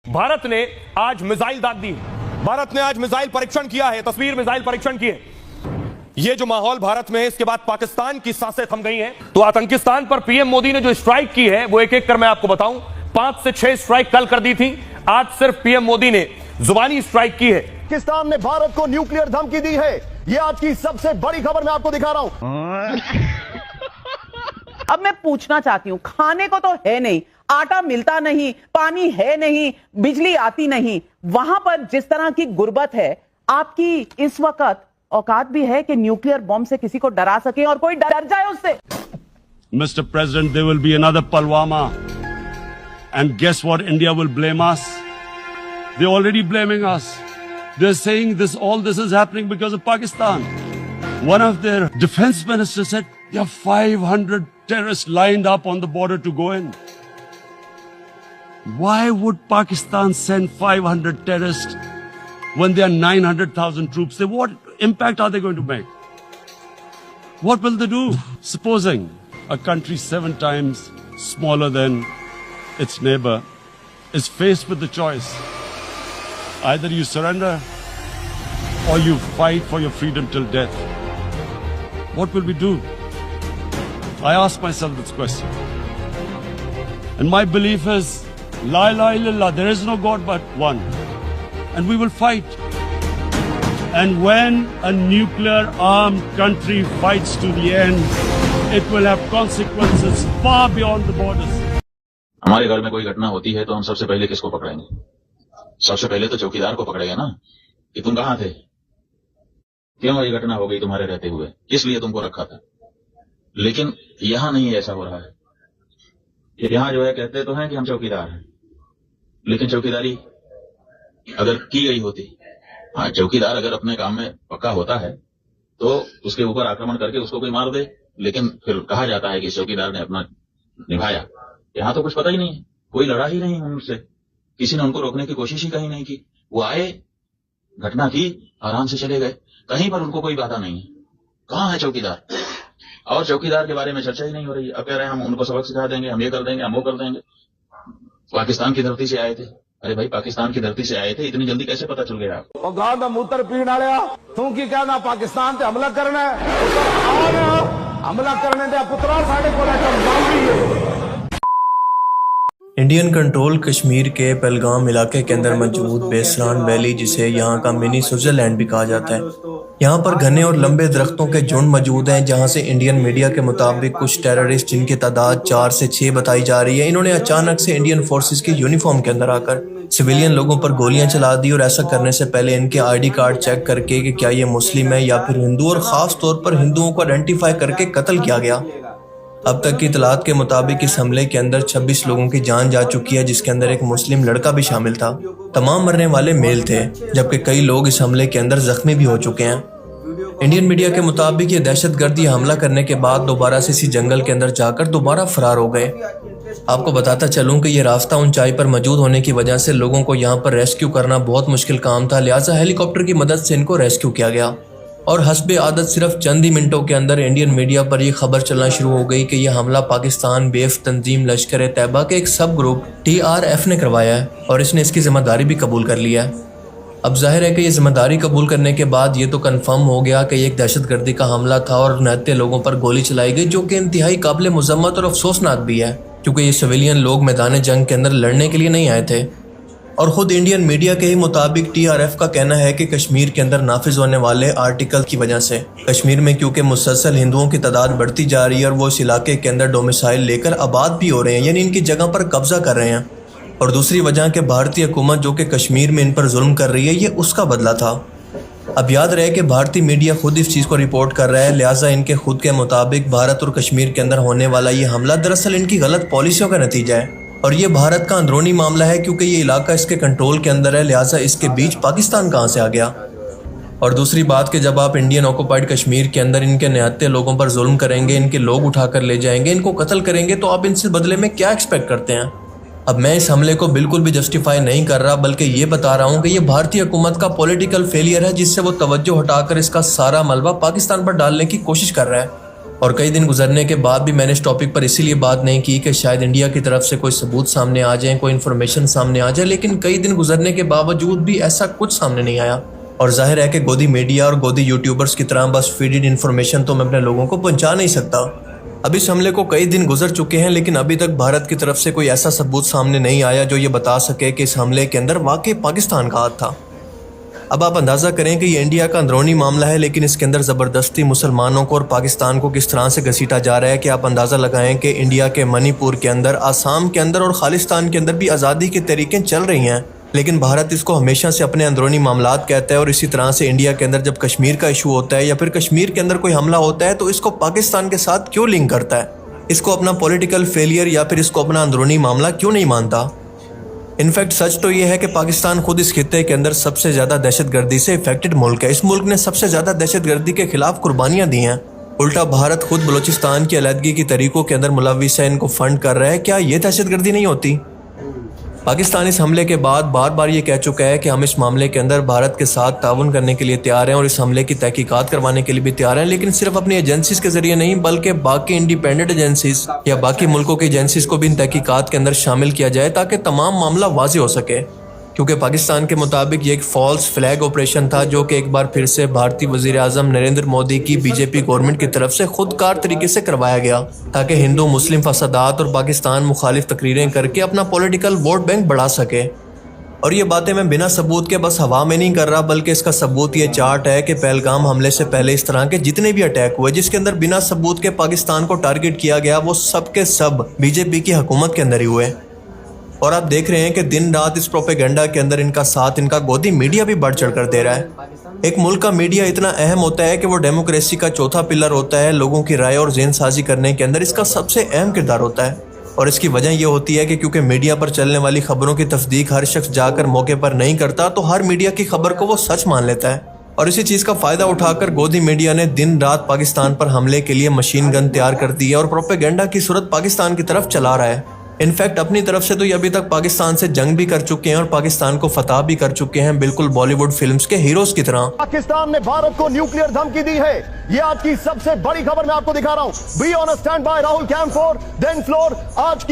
भारत ने आज मिसाइल दाग दी, भारत ने आज मिसाइल परीक्षण किया है, तस्वीर मिसाइल परीक्षण की है। ये जो माहौल भारत में है, इसके बाद पाकिस्तान की सांसें थम गई हैं। तो आतंकिस्तान पर पीएम मोदी ने जो स्ट्राइक की है वो एक एक कर मैं आपको बताऊं। 5 से 6 स्ट्राइक कल कर दी थी, आज सिर्फ पीएम मोदी ने जुबानी स्ट्राइक की है। पाकिस्तान ने भारत को न्यूक्लियर धमकी दी है, ये आज की सबसे बड़ी खबर मैं आपको दिखा रहा हूं। अब मैं पूछना चाहती हूं, खाने को तो है नहीं, आटा मिलता नहीं, पानी है नहीं, बिजली आती नहीं, वहां पर जिस तरह की गुर्बत है, आपकी इस वक्त औकात भी है कि न्यूक्लियर बॉम्ब से किसी को डरा सके और कोई डर जाए उससे? Mr. President, there will be another Pulwama. And guess what? India will blame us. They're already blaming us. They're saying all this is happening because of Pakistan. One of their defense ministers said there are 500 terrorists lined up on the border to go in. Why would Pakistan send 500 terrorists when there are 900,000 troops? What impact are they going to make? What will they do? Supposing a country 7 times smaller than its neighbor is faced with the choice. Either you surrender or you fight for your freedom till death. What will we do? I ask myself this question. And my belief is, La ilaha illallah, there is no God but one. And we will fight. And when a nuclear armed country fights to the end, it will have consequences far beyond the borders. हमारे घर में कोई घटना होती है तो हम सबसे पहले किसको पकड़ेंगे? सबसे पहले तो चौकीदार को पकड़ेगा ना, कि तुम कहां थे, क्यों ये घटना हो गई तुम्हारे रहते हुए, किस लिए तुमको रखा था। लेकिन यहां नहीं ऐसा हो रहा है। यहां जो है कहते तो हैं कि हम चौकीदार हैं, लेकिन चौकीदारी अगर की गई होती, हाँ चौकीदार अगर अपने काम में पक्का होता है तो उसके ऊपर आक्रमण करके उसको कोई मार दे, लेकिन फिर कहा जाता है कि चौकीदार ने अपना निभाया। यहां तो कुछ पता ही नहीं है, कोई लड़ा ही नहीं उनसे, किसी ने उनको रोकने की कोशिश ही कहीं नहीं की। वो आए, घटना की, आराम से चले गए, कहीं पर उनको कोई बाधा नहीं है। कहां है चौकीदार? और चौकीदार के बारे में चर्चा ही नहीं हो रही है। अब कह रहे हैं हम उनको सबक सिखा देंगे, हम ये कर देंगे, हम वो कर देंगे। पाकिस्तान की धरती से आए थे। अरे भाई, पाकिस्तान की धरती से आए थे, इतनी जल्दी कैसे पता चल गया आपको? और गांव का मूत्र पीने वाले तू की कहना पाकिस्तान से हमला करना है, हमला करने दे पुत्रा साढ़े को इंडियन कंट्रोल कश्मीर के पहलगाम इलाके के अंदर मौजूद बेसलान वैली, जिसे यहाँ का मिनी स्विट्जरलैंड भी कहा जाता है, यहाँ पर घने और लंबे दरख्तों के झुंड मौजूद हैं, जहाँ से इंडियन मीडिया के मुताबिक कुछ टेररिस्ट, जिनकी तादाद 4 से 6 बताई जा रही है, इन्होंने अचानक से इंडियन फोर्सेस की यूनिफॉर्म के अंदर आकर सिविलियन लोगों पर गोलियां चला दी। और ऐसा करने से पहले इनके ID कार्ड चेक करके कि क्या ये मुस्लिम है या फिर हिंदू, और ख़ास तौर पर हिंदुओं को आइडेंटिफाई करके कत्ल किया गया। अब तक की इतलात के मुताबिक इस हमले के अंदर 26 लोगों की जान जा चुकी है, जिसके अंदर एक मुस्लिम लड़का भी शामिल था। तमाम मरने वाले मेल थे, जबकि कई लोग इस हमले के अंदर जख्मी भी हो चुके हैं। इंडियन मीडिया के मुताबिक ये दहशतगर्द हमला करने के बाद दोबारा से इसी जंगल के अंदर जाकर दोबारा फरार हो गए। आपको बताता चलूं कि ये रास्ता ऊंचाई पर मौजूद होने की वजह से लोगों को यहाँ पर रेस्क्यू करना बहुत मुश्किल काम था, लिहाजा हेलीकॉप्टर की मदद से इनको रेस्क्यू किया गया। और हस्बे आदत सिर्फ चंद ही मिनटों के अंदर इंडियन मीडिया पर यह खबर चलना शुरू हो गई कि यह हमला पाकिस्तान बेफ तंजीम लश्कर ए तैयबा के एक सब ग्रुप TRF ने करवाया है, और इसने इसकी जिम्मेदारी भी कबूल कर लिया है। अब जाहिर है कि ये जिम्मेदारी कबूल करने के बाद ये तो कन्फर्म हो गया कि एक दहशतगर्दी का हमला था और निहत्थे लोगों पर गोली चलाई गई, जो कि इंतहाई काबिल मुज़म्मत और अफसोसनाक भी है, क्योंकि ये सिविलियन लोग मैदान जंग के अंदर लड़ने के लिए नहीं आए थे। और ख़ुद इंडियन मीडिया के ही मुताबिक TRF का कहना है कि कश्मीर के अंदर नाफिज होने वाले आर्टिकल की वजह से कश्मीर में क्योंकि मुसलसल हिंदुओं की तादाद बढ़ती जा रही है और वो इस इलाके के अंदर डोमिसाइल लेकर आबाद भी हो रहे हैं, यानी इनकी जगह पर कब्जा कर रहे हैं। और दूसरी वजह कि भारतीय हुकूमत जो कि कश्मीर में इन पर जुल्म कर रही है, ये उसका बदला था। अब याद रहे कि भारतीय मीडिया खुद इस चीज़ को रिपोर्ट कर रहा है, लिहाजा इनके खुद के मुताबिक भारत और कश्मीर के अंदर होने वाला ये हमला दरअसल इनकी गलत पॉलिसियों का नतीजा है। और ये भारत का अंदरूनी मामला है, क्योंकि ये इलाका इसके कंट्रोल के अंदर है, लिहाजा इसके बीच पाकिस्तान कहाँ से आ गया। और दूसरी बात कि जब आप इंडियन ऑक्युपाइड कश्मीर के अंदर इनके निहत्थे लोगों पर जुल्म करेंगे, इनके लोग उठाकर ले जाएंगे, इनको कत्ल करेंगे, तो आप इनसे बदले में क्या एक्सपेक्ट करते हैं? अब मैं इस हमले को बिल्कुल भी जस्टिफाई नहीं कर रहा, बल्कि ये बता रहा हूँ कि ये भारतीय हुकूमत का पॉलिटिकल फेलियर है, जिससे वो तवज्जो हटाकर इसका सारा मलबा पाकिस्तान पर डालने की कोशिश कर रहा है। और कई दिन गुजरने के बाद भी मैंने इस टॉपिक पर इसीलिए बात नहीं की कि शायद इंडिया की तरफ से कोई सबूत सामने आ जाए, कोई इन्फॉर्मेशन सामने आ जाए, लेकिन कई दिन गुजरने के बावजूद भी ऐसा कुछ सामने नहीं आया। और जाहिर है कि गोदी मीडिया और गोदी यूट्यूबर्स की तरह बस फीडेड इन्फॉर्मेशन तो मैं अपने लोगों को पहुंचा नहीं सकता। अब इस हमले को कई दिन गुजर चुके हैं, लेकिन अभी तक भारत की तरफ से कोई ऐसा सबूत सामने नहीं आया जो ये बता सके कि इस हमले के अंदर वाकई पाकिस्तान का हाथ था। अब आप अंदाज़ा करें कि ये इंडिया का अंदरूनी मामला है, लेकिन इसके अंदर ज़बरदस्ती मुसलमानों को और पाकिस्तान को किस तरह से घसीटा जा रहा है कि आप अंदाज़ा लगाएं कि इंडिया के मणिपुर के अंदर, आसाम के अंदर और खालिस्तान के अंदर भी आज़ादी की तहरीकें चल रही हैं, लेकिन भारत इसको हमेशा से अपने अंदरूनी मामलात कहता है। और इसी तरह से इंडिया के अंदर जब कश्मीर का इशू होता है या फिर कश्मीर के अंदर कोई हमला होता है तो इसको पाकिस्तान के साथ क्यों लिंक करता है, इसको अपना पॉलिटिकल फेलियर या फिर इसको अपना अंदरूनी मामला क्यों नहीं मानता। इनफैक्ट सच तो ये है कि पाकिस्तान खुद इस खित्ते के अंदर सबसे ज़्यादा दहशतगर्दी से इफेक्टेड मुल्क है। इस मुल्क ने सबसे ज़्यादा दहशतगर्दी के खिलाफ कुर्बानियाँ दी हैं। उल्टा भारत खुद बलूचिस्तान की अलहदगी की तरीकों के अंदर मुलविस है, इनको फंड कर रहा है। क्या ये दहशतगर्दी नहीं होती? पाकिस्तान इस हमले के बाद बार बार ये कह चुका है कि हम इस मामले के अंदर भारत के साथ ताउन करने के लिए तैयार हैं और इस हमले की तहकीकात करवाने के लिए भी तैयार हैं, लेकिन सिर्फ अपनी एजेंसीज के जरिए नहीं बल्कि बाकी इंडिपेंडेंट एजेंसीज या बाकी मुल्कों की एजेंसीज को भी इन तहकीकात के अंदर शामिल किया जाए ताकि तमाम मामला वाज़ेह हो सके। क्योंकि पाकिस्तान के मुताबिक ये एक फॉल्स फ्लैग ऑपरेशन था जो कि एक बार फिर से भारतीय वज़ीर आज़म नरेंद्र मोदी की बीजेपी गवर्नमेंट की तरफ से खुदकार तरीके से करवाया गया ताकि हिंदू मुस्लिम फसादात और पाकिस्तान मुखालिफ तकरीरें करके अपना पॉलिटिकल वोट बैंक बढ़ा सके। और ये बातें मैं बिना सबूत के बस हवा में नहीं कर रहा, बल्कि इसका सबूत ये चार्ट है कि पहलगाम हमले से पहले इस तरह के जितने भी अटैक हुए जिसके अंदर बिना सबूत के पाकिस्तान को टारगेट किया गया, वो सब के सब बीजेपी की हुकूमत के अंदर ही हुए। और आप देख रहे हैं कि दिन रात इस प्रोपेगेंडा के अंदर इनका साथ इनका गोदी मीडिया भी बढ़ चढ़ कर दे रहा है। एक मुल्क का मीडिया इतना अहम होता है कि वो डेमोक्रेसी का चौथा पिलर होता है। लोगों की राय और ज़हन साजी करने के अंदर इसका सबसे अहम किरदार होता है। और इसकी वजह यह होती है कि क्योंकि मीडिया पर चलने वाली खबरों की तस्दीक हर शख्स जाकर मौके पर नहीं करता, तो हर मीडिया की खबर को वो सच मान लेता है। और इसी चीज़ का फ़ायदा उठाकर गोदी मीडिया ने दिन रात पाकिस्तान पर हमले के लिए मशीन गन तैयार कर दी है और प्रोपेगेंडा की सूरत पाकिस्तान की तरफ चला रहा है। इनफैक्ट अपनी तरफ से तो ये अभी तक पाकिस्तान से जंग भी कर चुके हैं और पाकिस्तान को फतह भी कर चुके हैं, बिल्कुल बॉलीवुड फिल्म्स के हीरोज की तरह। पाकिस्तान ने भारत को न्यूक्लियर धमकी दी है। ये आज की सबसे बड़ी खबर मैं आपको दिखा रहा हूं। Be on standby Rahul camp four then floor. आज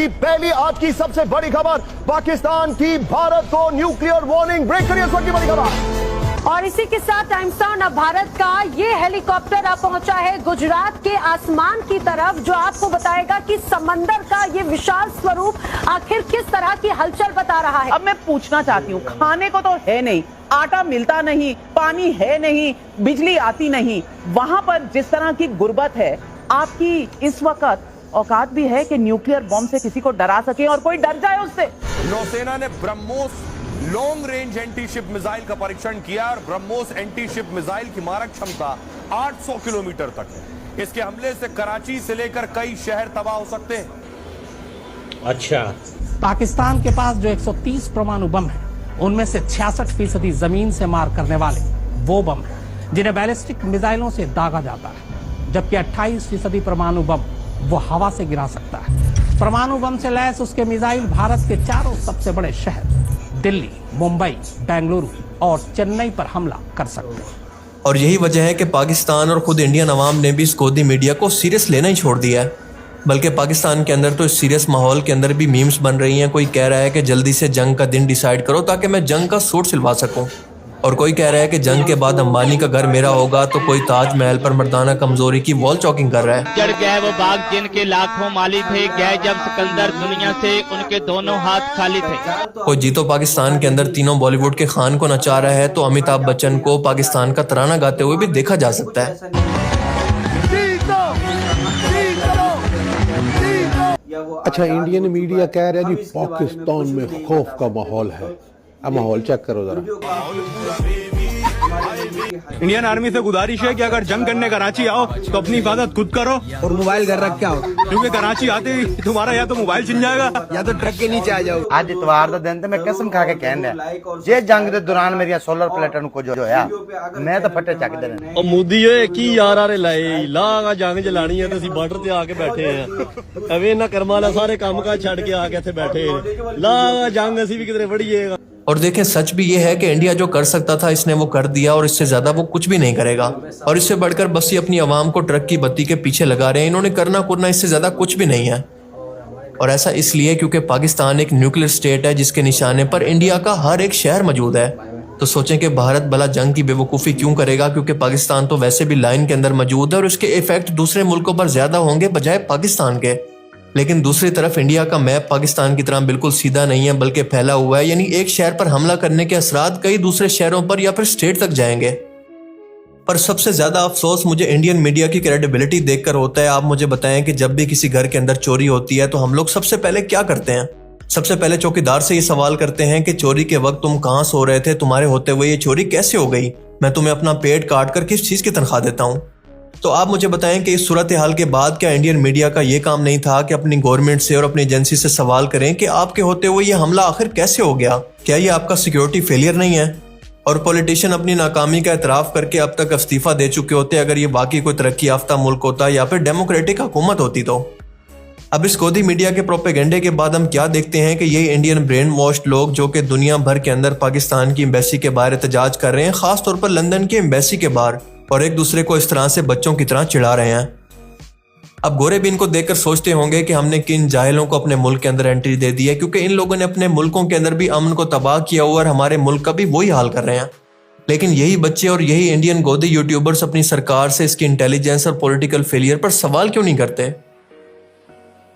की सबसे बड़ी खबर, पाकिस्तान की भारत को न्यूक्लियर वार्निंग। ब्रेक करिए इस वक्त की बड़ी खबर। और इसी के साथ टाइम्स नाउ अब भारत का ये हेलीकॉप्टर अब पहुंचा है गुजरात के आसमान की तरफ, जो आपको बताएगा कि समंदर का ये विशाल स्वरूप आखिर किस तरह की हलचल बता रहा है। अब मैं पूछना चाहती हूँ, खाने को तो है नहीं, आटा मिलता नहीं, पानी है नहीं, बिजली आती नहीं, वहां पर जिस तरह की गुर्बत है, आपकी इस वक्त औकात भी है कि न्यूक्लियर बॉम्ब से किसी को डरा सके और कोई डर जाए उससे? नौसेना ने BrahMos long range anti ship missile का परीक्षण किया और ब्रह्मोस एंटी शिप मिसाइल की मारक क्षमता 800 किलोमीटर तक है। इसके हमले से कराची से लेकर कई शहर तबाह हो सकते हैं। अच्छा, पाकिस्तान के पास जो 130 परमाणु बम है, उनमें से 66% जमीन से मार करने वाले वो बम है जिन्हें बैलिस्टिक मिसाइलों से दागा जाता है, जबकि 28% परमाणु बम वो हवा से गिरा सकता है। परमाणु बम से लैस उसके मिसाइल भारत के चारों सबसे बड़े शहर दिल्ली, मुंबई, बेंगलुरु और चेन्नई पर हमला कर सकते हैं। और यही वजह है कि पाकिस्तान और खुद इंडियन अवाम ने भी इस गोदी मीडिया को सीरियस लेना ही छोड़ दिया है। बल्कि पाकिस्तान के अंदर तो इस सीरियस माहौल के अंदर भी मीम्स बन रही हैं। कोई कह रहा है कि जल्दी से जंग का दिन डिसाइड करो ताकि मैं जंग का सूट सिलवा सकूं, और कोई कह रहा है कि जंग के बाद अंबानी का घर मेरा होगा, तो कोई ताजमहल पर मर्दाना कमजोरी की वॉल चॉकिंग कर रहा है। चढ़ गए वो बाग जिनके लाखों माली थे, गए जब सिकंदर दुनिया से उनके दोनों हाथ खाली थे। कोई जीतो पाकिस्तान के अंदर तीनों बॉलीवुड के खान को नचा रहा है, तो अमिताभ बच्चन को पाकिस्तान का तराना गाते हुए भी देखा जा सकता है। अच्छा, इंडियन मीडिया कह रहा है जी पाकिस्तान में खौफ का माहौल है। अब माहौल चेक करो जरा। इंडियन आर्मी से गुजारिश है कि अगर जंग करने कराची आओ तो अपनी हिफाजत खुद करो और मोबाइल घर रख के आओ, क्योंकि कराची आते ही तुम्हारा या तो मोबाइल छिन जाएगा या तो ट्रक के नीचे आ जाओ। आज इतवार का दिन मैं कसम खा के कहना जे जंग के दौरान मेरी सोलर प्लेटन को जो होया मैं तो फटे चक देने। और मोदी की यार आरे लाए लागा जंग चलानी है तो ਅਸੀਂ ਬਾਰਡਰ ਤੇ ਆ ਕੇ ਬੈਠੇ ਆ। ਐਵੇਂ ਇਹਨਾਂ ਕਰਮਾਂ ਵਾਲਾ ਸਾਰੇ ਕੰਮ ਕਾਜ ਛੱਡ ਕੇ ਆ ਕੇ ਇੱਥੇ ਬੈਠੇ ਲਾਗਾ ਜੰਗ ਅਸੀਂ ਵੀ ਕਿਧਰੇ ਵੜੀਏਗਾ। और देखें, सच भी ये है कि इंडिया जो कर सकता था इसने वो कर दिया और इससे ज्यादा वो कुछ भी नहीं करेगा। और इससे बढ़कर बस ये अपनी आवाम को ट्रक की बत्ती के पीछे लगा रहे हैं। इन्होंने करना कुरना इससे ज्यादा कुछ भी नहीं है। और ऐसा इसलिए क्योंकि पाकिस्तान एक न्यूक्लियर स्टेट है जिसके निशाने पर इंडिया का हर एक शहर मौजूद है। तो सोचें कि भारत भला जंग की बेवकूफ़ी क्यों करेगा, क्योंकि पाकिस्तान तो वैसे भी लाइन के अंदर मौजूद है और उसके इफेक्ट दूसरे मुल्कों पर ज्यादा होंगे बजाय पाकिस्तान के। लेकिन दूसरी तरफ इंडिया का मैप पाकिस्तान की तरह बिल्कुल सीधा नहीं है बल्कि फैला हुआ है, यानी एक शहर पर हमला करने के असरात कई दूसरे शहरों पर या फिर स्टेट तक जाएंगे। पर सबसे ज्यादा अफसोस मुझे इंडियन मीडिया की क्रेडिबिलिटी देखकर होता है। आप मुझे बताएं कि जब भी किसी घर के अंदर चोरी होती है तो हम लोग सबसे पहले क्या करते हैं? सबसे पहले चौकीदार से ये सवाल करते हैं कि चोरी के वक्त तुम कहां सो रहे थे, तुम्हारे होते हुए ये चोरी कैसे हो गई, मैं तुम्हें अपना पेट काट कर किस चीज की तनख्वाह देता हूं। तो आप मुझे बताएं कि इस सूरत हाल के बाद क्या इंडियन मीडिया का ये काम नहीं था कि अपनी गवर्नमेंट से और अपनी एजेंसी से सवाल करें कि आपके होते हुए ये हमला आखिर कैसे हो गया? क्या ये आपका सिक्योरिटी फेलियर नहीं है? और पॉलिटिशियन अपनी नाकामी का एतराफ करके अब तक इस्तीफा दे चुके होते अगर ये वाकई कोई तरक्की याफ्ता मुल्क होता या फिर डेमोक्रेटिक हुकूमत होती। तो अब इस गोदी मीडिया के प्रोपेगेंडे के बाद हम क्या देखते हैं कि ये इंडियन ब्रेन वॉश्ड लोग जो कि दुनिया भर के अंदर पाकिस्तान की एम्बेसी के बाहर एहतजाज कर रहे हैं, खासतौर पर लंदन की एम्बेसी के बाहर, और एक दूसरे को इस तरह से बच्चों की तरह चिढ़ा रहे हैं। अब गोरे भी इनको देखकर सोचते होंगे कि हमने किन जाहिलों को अपने मुल्क के अंदर एंट्री दे दी है, क्योंकि इन लोगों ने अपने मुल्कों के अंदर भी अमन को तबाह किया हुआ और हमारे मुल्क का भी वही हाल कर रहे हैं। लेकिन यही बच्चे और यही इंडियन गोदी यूट्यूबर्स अपनी सरकार से इसकी इंटेलिजेंस और पॉलिटिकल फेलियर पर सवाल क्यों नहीं करते?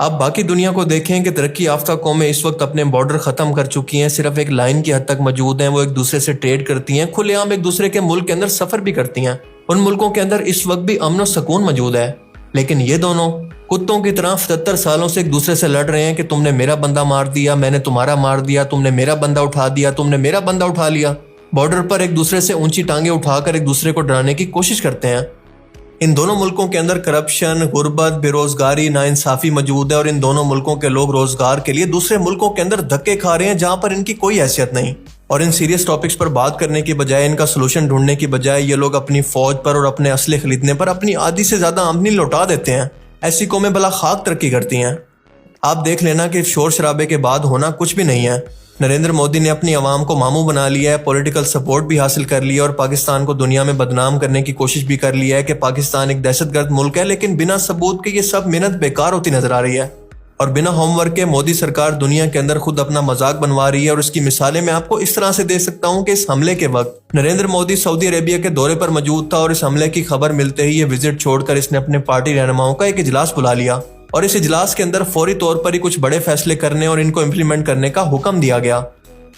आप बाकी दुनिया को देखें कि तरक्की याफ्ता कौमें इस वक्त अपने बॉर्डर खत्म कर चुकी हैं, सिर्फ एक लाइन की हद तक मौजूद हैं। वो एक दूसरे से ट्रेड करती हैं, खुलेआम एक दूसरे के मुल्क के अंदर सफर भी करती हैं। उन मुल्कों के अंदर इस वक्त भी अमन और सुकून मौजूद है। लेकिन ये दोनों कुत्तों की तरह 77 सालों से एक दूसरे से लड़ रहे हैं कि तुमने मेरा बंदा मार दिया, मैंने तुम्हारा मार दिया, तुमने मेरा बंदा उठा दिया, तुमने मेरा बंदा उठा लिया। बॉर्डर पर एक दूसरे से ऊंची टांगे उठाकर एक दूसरे को डराने की कोशिश करते हैं। इन दोनों मुल्कों के अंदर करप्शन, गुर्बत, बेरोजगारी, नाइंसाफी मौजूद है और इन दोनों मुल्कों के लोग रोजगार के लिए दूसरे मुल्कों के अंदर धक्के खा रहे हैं जहां पर इनकी कोई हैसियत नहीं। और इन सीरियस टॉपिक्स पर बात करने की बजाय, इनका सोल्यूशन ढूंढने की बजाय ये लोग अपनी फौज पर और अपने असले खरीदने पर अपनी आधी से ज्यादा आमदनी लौटा देते हैं। ऐसी कौमें भला खाक तरक्की करती हैं। आप देख लेना कि शोर शराबे के बाद होना कुछ भी नहीं है। नरेंद्र मोदी ने अपनी आवाम को मामू बना लिया है, पॉलिटिकल सपोर्ट भी हासिल कर लिया और पाकिस्तान को दुनिया में बदनाम करने की कोशिश भी कर लिया है कि पाकिस्तान एक दहशतगर्द मुल्क है। लेकिन बिना सबूत के ये सब मेहनत बेकार होती नजर आ रही है और बिना होमवर्क के मोदी सरकार दुनिया के अंदर खुद अपना मजाक बनवा रही है। और इसकी मिसालें मैं आपको इस तरह से दे सकता हूं कि इस हमले के वक्त नरेंद्र मोदी सऊदी अरेबिया के दौरे पर मौजूद था और इस हमले की खबर मिलते ही ये विजिट छोड़कर इसने अपने पार्टी रहनुमाओं का एक इजलास बुला लिया और इस इजलास के अंदर फौरी तौर पर ही कुछ बड़े फैसले करने और इनको इम्प्लीमेंट करने का हुक्म दिया गया।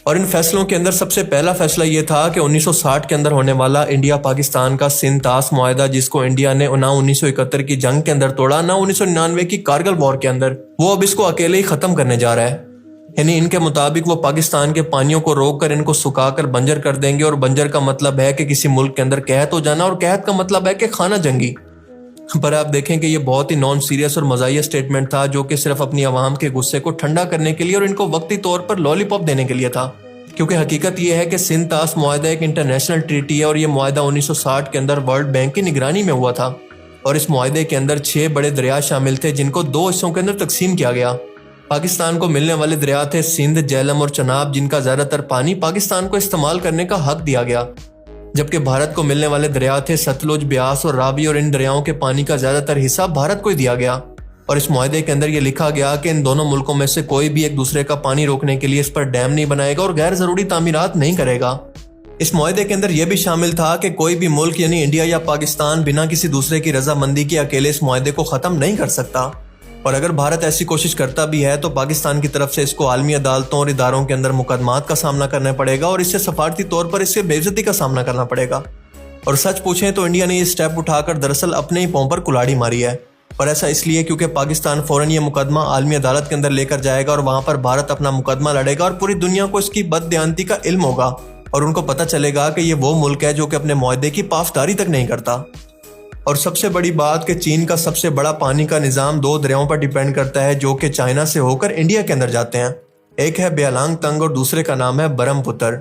और इन फैसलों के अंदर सबसे पहला फैसला ये था कि 1960 के अंदर होने वाला इंडिया पाकिस्तान का सिंध-तास मुआहदा, जिसको इंडिया ने ना 1971 की जंग के अंदर तोड़ा ना 1999 की कारगिल वॉर के अंदर, वो अब इसको अकेले ही खत्म करने जा रहा है। यानी इनके मुताबिक वो पाकिस्तान के पानियों को रोककर इनको सुखाकर बंजर कर देंगे और बंजर का मतलब है कि किसी मुल्क के अंदर कहत हो जाना और कहत का मतलब है कि खाना जंगी। पर आप देखें कि ये बहुत ही नॉन सीरियस और मजाहिया स्टेटमेंट था जो कि सिर्फ अपनी आवाम के गुस्से को ठंडा करने के लिए और इनको वक्ती तौर पर लॉलीपॉप देने के लिए था। क्योंकि हकीकत यह है कि सिंध-तास मुआहदा एक इंटरनेशनल ट्रीटी है और ये मुआहदा 1960 के अंदर वर्ल्ड बैंक की निगरानी में हुआ था और इस मुआहदे के अंदर 6 बड़े दरिया शामिल थे जिनको 2 हिस्सों के अंदर तकसीम किया गया। पाकिस्तान को मिलने वाले दरिया थे सिंध, झेलम और चनाब, जिनका ज्यादातर पानी पाकिस्तान को इस्तेमाल करने का हक दिया गया, जबकि भारत को मिलने वाले दरिया थे सतलुज, ब्यास और रावी और इन दरियाओं के पानी का ज्यादातर हिस्सा भारत को ही दिया गया। और इस मुआहदे के अंदर यह लिखा गया कि इन दोनों मुल्कों में से कोई भी एक दूसरे का पानी रोकने के लिए इस पर डैम नहीं बनाएगा और गैर जरूरी तामीरात नहीं करेगा। इस मुआहदे के अंदर यह भी शामिल था कि कोई भी मुल्क यानी इंडिया या पाकिस्तान बिना किसी दूसरे की रजामंदी के अकेले इस मुआहदे को खत्म नहीं कर सकता और अगर भारत ऐसी कोशिश करता भी है तो पाकिस्तान की तरफ से इसको आलमी अदालतों और इदारों के अंदर मुकदमात का सामना करना पड़ेगा और इससे सफारती तौर पर इससे बेइज्जती का सामना करना पड़ेगा। और सच पूछें तो इंडिया ने ये स्टेप उठाकर दरअसल अपने ही पांव पर कुल्हाड़ी मारी है और ऐसा इसलिए क्योंकि पाकिस्तान फौरन ये मुकदमा आलमी अदालत के अंदर लेकर जाएगा और वहां पर भारत अपना मुकदमा लड़ेगा और पूरी दुनिया को इसकी बददियानती का इल्म होगा और उनको पता चलेगा कि ये वो मुल्क है जो कि अपने मुआहदे की पासदारी तक नहीं करता। और सबसे बड़ी बात कि चीन का सबसे बड़ा पानी का निज़ाम 2 दरियाओं पर डिपेंड करता है जो कि चाइना से होकर इंडिया के अंदर जाते हैं। एक है ब्यालांग तंग और दूसरे का नाम है ब्रह्मपुत्र।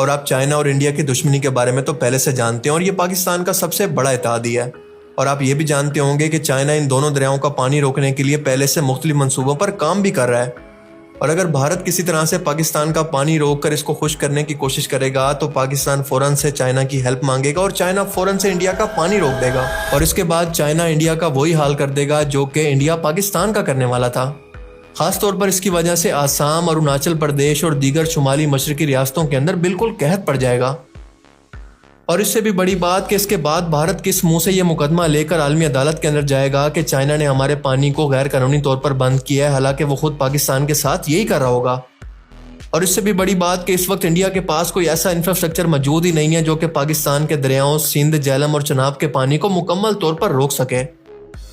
और आप चाइना और इंडिया की दुश्मनी के बारे में तो पहले से जानते हैं और ये पाकिस्तान का सबसे बड़ा इत्तेहादी है। और आप ये भी जानते होंगे कि चाइना इन दोनों दरियाओं का पानी रोकने के लिए पहले से मुख्तलिफ मंसूबों पर काम भी कर रहा है। और अगर भारत किसी तरह से पाकिस्तान का पानी रोककर इसको खुश करने की कोशिश करेगा तो पाकिस्तान फौरन से चाइना की हेल्प मांगेगा और चाइना फौरन से इंडिया का पानी रोक देगा और इसके बाद चाइना इंडिया का वही हाल कर देगा जो कि इंडिया पाकिस्तान का करने वाला था। खासतौर पर इसकी वजह से आसाम, अरुणाचल प्रदेश और दीगर शुमाली मशरकी रियासतों के अंदर बिल्कुल कहत पड़ जाएगा। और इससे भी बड़ी बात कि इसके बाद भारत किस मुंह से यह मुकदमा लेकर आलमी अदालत के अंदर जाएगा कि चाइना ने हमारे पानी को गैर कानूनी तौर पर बंद किया है, हालांकि वो खुद पाकिस्तान के साथ यही कर रहा होगा। और इससे भी बड़ी बात कि इस वक्त इंडिया के पास कोई ऐसा इंफ्रास्ट्रक्चर मौजूद ही नहीं है जो कि पाकिस्तान के दरियाओं सिंध, झेलम और चनाब के पानी को मुकम्मल तौर पर रोक सके।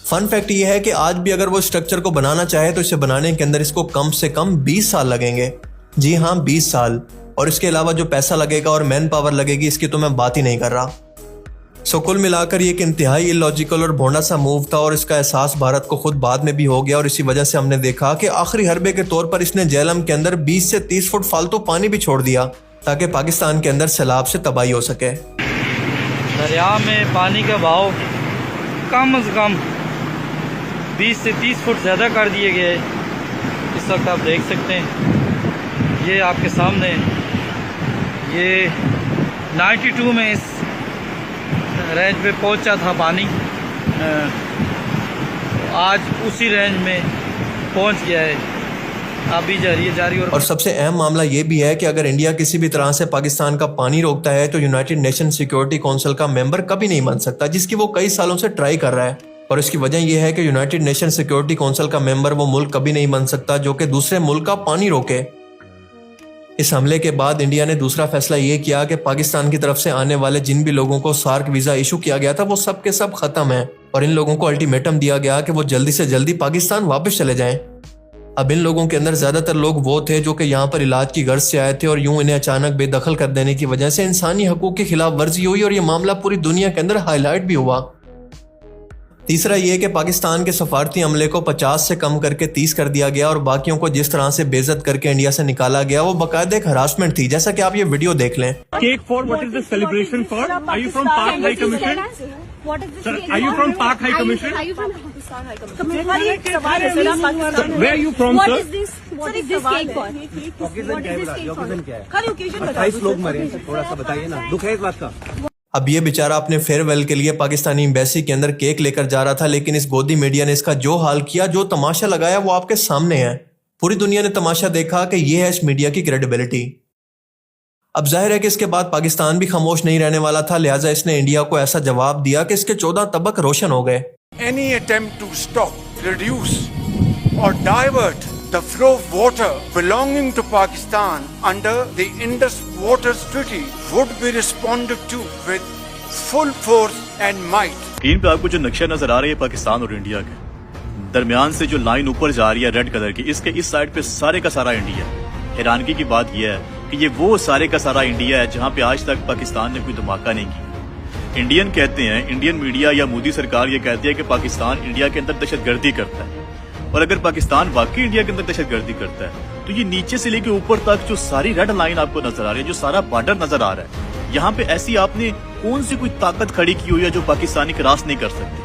फन फैक्ट यह है कि आज भी अगर वो स्ट्रक्चर को बनाना चाहे तो इसे बनाने के अंदर इसको कम से कम 20 साल लगेंगे। जी हाँ, 20 साल। और इसके अलावा जो पैसा लगेगा और मैन पावर लगेगी इसकी तो मैं बात ही नहीं कर रहा। सो कुल मिलाकर ये एक इंतहाई इलॉजिकल और भोंडा सा मूव था और इसका एहसास भारत को खुद बाद में भी हो गया और इसी वजह से हमने देखा कि आखिरी हरबे के तौर पर इसने झेलम के अंदर 20 से 30 फुट फालतू पानी भी छोड़ दिया ताकि पाकिस्तान के अंदर सैलाब से तबाही हो सके। दरिया में पानी का बहाव कम से कम 20 से 30 फुट ज़्यादा कर दिए गए। इस वक्त आप देख सकते हैं, ये आपके सामने, ये 92 में इस रेंज पे पहुंचा था पानी, आज उसी रेंज में पहुंच गया है, अभी जारी। और सबसे अहम मामला ये भी है कि अगर इंडिया किसी भी तरह से पाकिस्तान का पानी रोकता है तो यूनाइटेड नेशन सिक्योरिटी काउंसिल का मेंबर कभी नहीं बन सकता, जिसकी वो कई सालों से ट्राई कर रहा है। और इसकी वजह यह है कि यूनाइटेड नेशन सिक्योरिटी काउंसिल का मेंबर वो मुल्क कभी नहीं बन सकता जो कि दूसरे मुल्क का पानी रोके। इस हमले के बाद इंडिया ने दूसरा फैसला ये किया कि पाकिस्तान की तरफ से आने वाले जिन भी लोगों को सार्क वीजा इशू किया गया था वो सब के सब खत्म है और इन लोगों को अल्टीमेटम दिया गया कि वो जल्दी से जल्दी पाकिस्तान वापस चले जाएं। अब इन लोगों के अंदर ज्यादातर लोग वो थे जो कि यहाँ पर इलाज की गर्ज से आए थे और यूं इन्हें अचानक बेदखल कर देने की वजह से इंसानी हकूक की खिलाफ वर्जी हुई और ये मामला पूरी दुनिया के अंदर हाईलाइट भी हुआ। तीसरा ये कि पाकिस्तान के सफारती अमले को 50 से कम करके 30 कर दिया गया और बाकियों को जिस तरह से बेइज्जत करके इंडिया से निकाला गया वो बाकायदा एक हरासमेंट थी, जैसा कि आप ये वीडियो देख लें। Cake for what is the celebration for? Are you from Pak High Commission? Sir, are you from Pak High Commission? Are you from Pakistan High Commission? Where are you from, sir? What is this? What is this cake for? What is this cake for? खाली occasion बताओ। 28 लोग मरे हैं, थोड़ा सा बताइए ना, दुख है इस बात का। अब ये बेचारा अपने फेयरवेल के लिए पाकिस्तानी एम्बेसी के अंदर केक लेकर जा रहा था, लेकिन इस गोदी मीडिया ने इसका जो हाल किया, जो तमाशा लगाया वो आपके सामने है। पूरी दुनिया ने तमाशा देखा कि ये है इस मीडिया की क्रेडिबिलिटी। अब जाहिर है कि इसके बाद पाकिस्तान भी खामोश नहीं रहने वाला था, लिहाजा इसने इंडिया को ऐसा जवाब दिया कि इसके 14 तबक रोशन हो गए। Any attempt to stop, reduce or divert the flow of water belonging to Pakistan under the Indus Waters Treaty would be responded to with full force and might. Screen पे आपको जो नक्शा नजर आ रही है पाकिस्तान और इंडिया के दरमियान से जो लाइन ऊपर जा रही है रेड कलर की, इसके इस साइड पे सारे का सारा इंडिया है। हैरानगी की बात यह है कि ये वो सारे का सारा इंडिया है जहाँ पे आज तक पाकिस्तान ने कोई धमाका नहीं किया। इंडियन कहते हैं, इंडियन मीडिया या मोदी सरकार ये कहती है कि पाकिस्तान इंडिया के अंदर दहशतगर्दी करता है, और अगर पाकिस्तान वाकई इंडिया के अंदर दहशतगर्दी करता है तो ये नीचे से लेकर ऊपर तक जो सारी रेड लाइन आपको नजर आ रही है, जो सारा बॉर्डर नजर आ रहा है, यहाँ पे ऐसी आपने कौन सी कोई ताकत खड़ी की हुई है जो पाकिस्तानी क्रॉस नहीं कर सकती?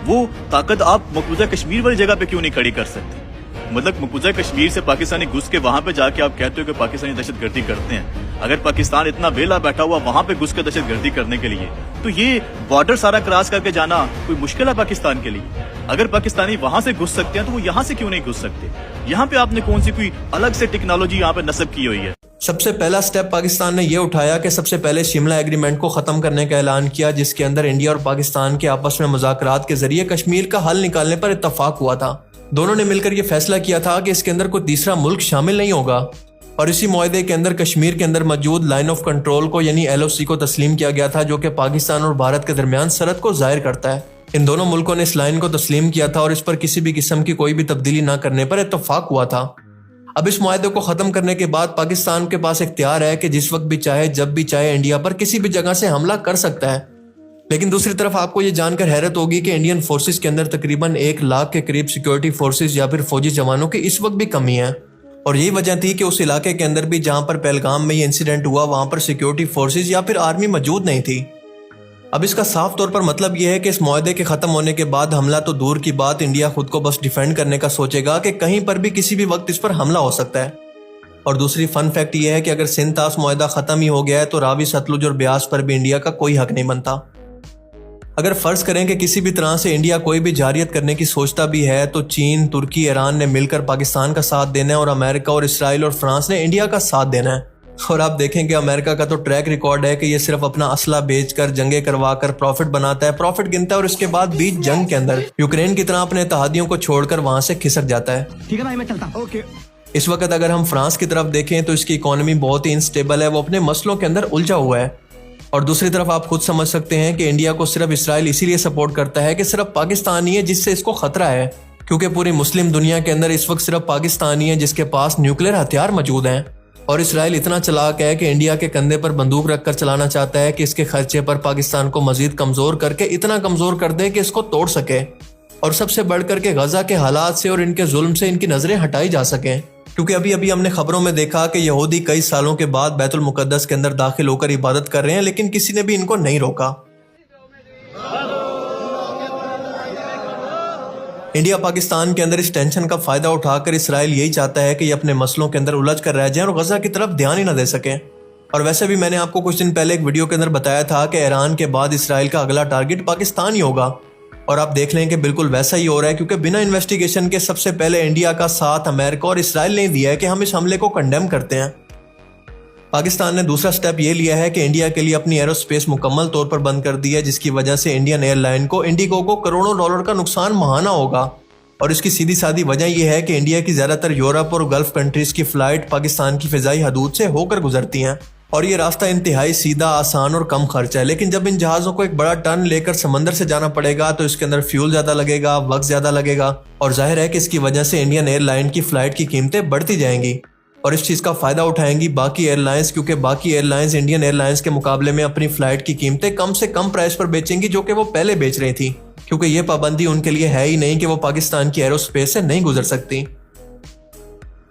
वो ताकत आप मकबूजा कश्मीर वाली जगह पे क्यों नहीं खड़ी कर सकते? मतलब मकबूजा कश्मीर से पाकिस्तानी घुस के वहां पे जाके आप कहते हो कि पाकिस्तानी दहशतगर्दी करते हैं। अगर पाकिस्तान इतना वेला बैठा हुआ वहां पे घुस के दहशतगर्दी करने के लिए, तो ये बॉर्डर सारा क्रॉस करके जाना कोई मुश्किल है पाकिस्तान के लिए? अगर पाकिस्तानी वहां से घुस सकते हैं तो वो यहाँ से क्यों नहीं घुस सकते? यहाँ पे आपने कौन सी कोई अलग से टेक्नोलॉजी यहाँ पे नस्ब की हुई है? सबसे पहला स्टेप पाकिस्तान ने यह उठाया कि सबसे पहले शिमला एग्रीमेंट को खत्म करने का ऐलान किया, जिसके अंदर इंडिया और पाकिस्तान के आपस में मुज़ाकरात के जरिए कश्मीर का हल निकालने पर इत्तफाक हुआ था। दोनों ने मिलकर यह फैसला किया था कि इसके अंदर कोई तीसरा मुल्क शामिल नहीं होगा और इसी मुआहदे के अंदर कश्मीर के अंदर मौजूद लाइन ऑफ कंट्रोल को यानी LOC को तस्लीम किया गया था, जो कि पाकिस्तान और भारत के दरमियान सरहद को जाहिर करता है। इन दोनों मुल्कों ने इस लाइन को तस्लीम किया था और इस पर किसी भी किस्म की कोई भी तब्दीली न करने पर इत्तफाक हुआ था। अब इस मुआहदे को खत्म करने के बाद पाकिस्तान के पास इख्तियार है कि जिस वक्त भी चाहे, जब भी चाहे, इंडिया पर किसी भी जगह से हमला कर सकता है। लेकिन दूसरी तरफ आपको ये जानकर हैरत होगी कि इंडियन फोर्सेस के अंदर तकरीबन 1 लाख के करीब सिक्योरिटी फोर्सेस या फिर फौजी जवानों की इस वक्त भी कमी है। और यही वजह थी कि उस इलाके के अंदर भी जहां पर पहलगाम में ये इंसिडेंट हुआ वहां पर सिक्योरिटी फोर्सेस या फिर आर्मी मौजूद नहीं थी। अब इसका साफ तौर पर मतलब यह है कि इस मुआहदे के खत्म होने के बाद हमला तो दूर की बात, इंडिया खुद को बस डिफेंड करने का सोचेगा कि कहीं पर भी किसी भी वक्त इस पर हमला हो सकता है। और दूसरी फन फैक्ट यह है कि अगर सिंध तास मुआहदा खत्म ही हो गया है तो रावी, सतलुज और ब्यास पर भी इंडिया का कोई हक नहीं बनता। अगर फर्ज करें कि किसी भी तरह से इंडिया कोई भी जारियत करने की सोचता भी है तो चीन, तुर्की, ईरान ने मिलकर पाकिस्तान का साथ देना है और अमेरिका और इसराइल और फ्रांस ने इंडिया का साथ देना है। और आप देखेंगे अमेरिका का तो ट्रैक रिकॉर्ड है कि ये सिर्फ अपना असला बेचकर, जंगे करवाकर प्रॉफिट बनाता है, प्रॉफिट गिनता है और इसके बाद बीच जंग के अंदर यूक्रेन की तरह अपने इत्तेहादियों को छोड़कर वहां से खिसक जाता है। ठीक है भाई, मैं चलता हूं। ओके। इस वक्त अगर हम फ्रांस की तरफ देखें तो इसकी इकोनॉमी बहुत ही इनस्टेबल है, वो अपने मसलों के अंदर उलझा हुआ है। और दूसरी तरफ आप खुद समझ सकते हैं कि इंडिया को सिर्फ इसराइल इसीलिए सपोर्ट करता है कि सिर्फ पाकिस्तान ही है जिससे इसको खतरा है, क्योंकि पूरी मुस्लिम दुनिया के अंदर इस वक्त सिर्फ पाकिस्तान ही है जिसके पास न्यूक्लियर हथियार मौजूद हैं। और इसराइल इतना चालाक है कि इंडिया के कंधे पर बंदूक रखकर चलाना चाहता है कि इसके खर्चे पर पाकिस्तान को मजीद कमजोर करके इतना कमजोर कर दे कि इसको तोड़ सके, और सबसे बढ़कर के गजा के हालात से और इनके जुल्म से इनकी नजरें हटाई जा सकें। क्योंकि अभी अभी हमने खबरों में देखा कि यहूदी कई सालों के बाद बैतुल मुकद्दस के अंदर दाखिल होकर इबादत कर रहे हैं, लेकिन किसी ने भी इनको नहीं रोका। इंडिया पाकिस्तान के अंदर इस टेंशन का फायदा उठाकर इसराइल यही चाहता है कि ये अपने मसलों के अंदर उलझ कर रह जाए और गजा की तरफ ध्यान ही न दे सके। और वैसे भी मैंने आपको कुछ दिन पहले एक वीडियो के अंदर बताया था कि ईरान के बाद इसराइल का अगला टारगेट पाकिस्तान ही होगा, और आप देख लें कि बिल्कुल वैसा ही हो रहा है, क्योंकि बिना इन्वेस्टिगेशन के सबसे पहले इंडिया का साथ अमेरिका और इसराइल ने दिया है कि हम इस हमले को कंडेम करते हैं। पाकिस्तान ने दूसरा स्टेप ये लिया है कि इंडिया के लिए अपनी एरोस्पेस मुकम्मल तौर पर बंद कर दी है, जिसकी वजह से इंडियन एयरलाइन को, इंडिगो को करोड़ों डॉलर का नुकसान महाना होगा। और इसकी सीधी सादी वजह यह है कि इंडिया की ज्यादातर यूरोप और गल्फ कंट्रीज की फ्लाइट पाकिस्तान की फिजाई हदूद से होकर गुजरती हैं, और ये रास्ता इंतहाई सीधा, आसान और कम खर्च है। लेकिन जब इन जहाज़ों को एक बड़ा टर्न लेकर समंदर से जाना पड़ेगा तो इसके अंदर फ्यूल ज़्यादा लगेगा, वक्त ज़्यादा लगेगा, और जाहिर है कि इसकी वजह से इंडियन एयरलाइन की फ़्लाइट की कीमतें बढ़ती जाएंगी। और इस चीज़ का फ़ायदा उठाएंगी बाकी एयरलाइंस, क्योंकि बाकी एयरलाइंस इंडियन एयरलाइंस के मुकाबले में अपनी फ़्लाइट की कीमतें कम से कम प्राइस पर बेचेंगी, जो कि वो पहले बेच रही थी, क्योंकि ये पाबंदी उनके लिए है ही नहीं कि वो पाकिस्तान की एरोस्पेस से नहीं गुजर सकती।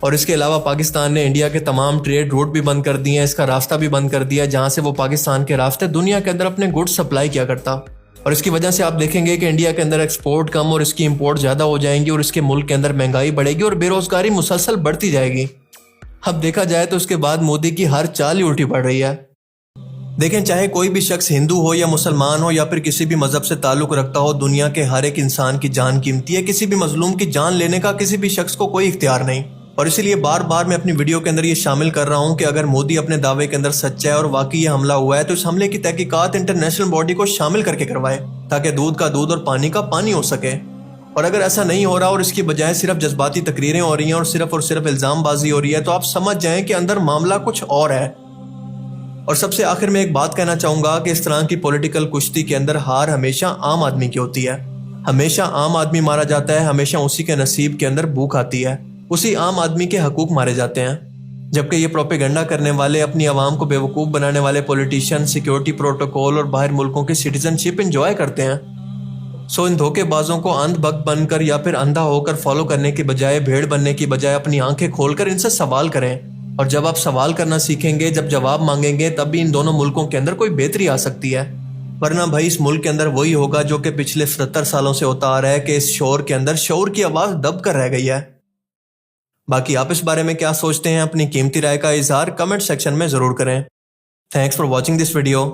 और इसके अलावा पाकिस्तान ने इंडिया के तमाम ट्रेड रूट भी बंद कर दिए हैं, इसका रास्ता भी बंद कर दिया है जहां से वो पाकिस्तान के रास्ते दुनिया के अंदर अपने गुड्स सप्लाई किया करता। और इसकी वजह से आप देखेंगे कि इंडिया के अंदर एक्सपोर्ट कम और इसकी इंपोर्ट ज़्यादा हो जाएंगी, और इसके मुल्क के अंदर महंगाई बढ़ेगी और बेरोजगारी मुसलसल बढ़ती जाएगी। अब देखा जाए तो उसके बाद मोदी की हर चाल ही उल्टी पड़ रही है। देखें, चाहे कोई भी शख्स हिंदू हो या मुसलमान हो या फिर किसी भी मजहब से ताल्लुक रखता हो, दुनिया के हर एक इंसान की जान कीमती है। किसी भी मजलूम की जान लेने का किसी भी शख्स को कोई इख्तियार नहीं। और इसीलिए बार बार मैं अपनी वीडियो के अंदर ये शामिल कर रहा हूँ कि अगर मोदी अपने दावे के अंदर सच्चा है और वाकई ये हमला हुआ है तो इस हमले की तहकीकात इंटरनेशनल बॉडी को शामिल करके करवाए, ताकि दूध का दूध और पानी का पानी हो सके। और अगर ऐसा नहीं हो रहा और इसकी बजाय सिर्फ जज्बाती तकरीरें हो रही हैं और सिर्फ इल्जामबाजी हो रही है, तो आप समझ जाएं कि अंदर मामला कुछ और है। और सबसे आखिर में एक बात कहना चाहूंगा कि इस तरह की पॉलिटिकल कुश्ती के अंदर हार हमेशा आम आदमी की होती है। हमेशा आम आदमी मारा जाता है, हमेशा उसी के नसीब के अंदर भूख आती है, उसी आम आदमी के हकूक मारे जाते हैं। जबकि ये प्रोपेगेंडा करने वाले, अपनी आवाम को बेवकूफ़ बनाने वाले पॉलिटिशियन सिक्योरिटी प्रोटोकॉल और बाहर मुल्कों की सिटीजनशिप इंजॉय करते हैं। सो इन धोखेबाजों को अंध भक्त बनकर या फिर अंधा होकर फॉलो करने की बजाय, भेड़ बनने की बजाय अपनी आंखें खोलकर इनसे सवाल करें। और जब आप सवाल करना सीखेंगे, जब जवाब मांगेंगे, तब भी इन दोनों मुल्कों के अंदर कोई बेहतरी आ सकती है। वरना भाई इस मुल्क के अंदर वही होगा जो कि पिछले 77 सालों से होता आ रहा है कि इस शोर के अंदर शोर की आवाज़ दब कर रह गई है। बाकी आप इस बारे में क्या सोचते हैं, अपनी कीमती राय का इजहार कमेंट सेक्शन में ज़रूर करें। Thanks for watching this video.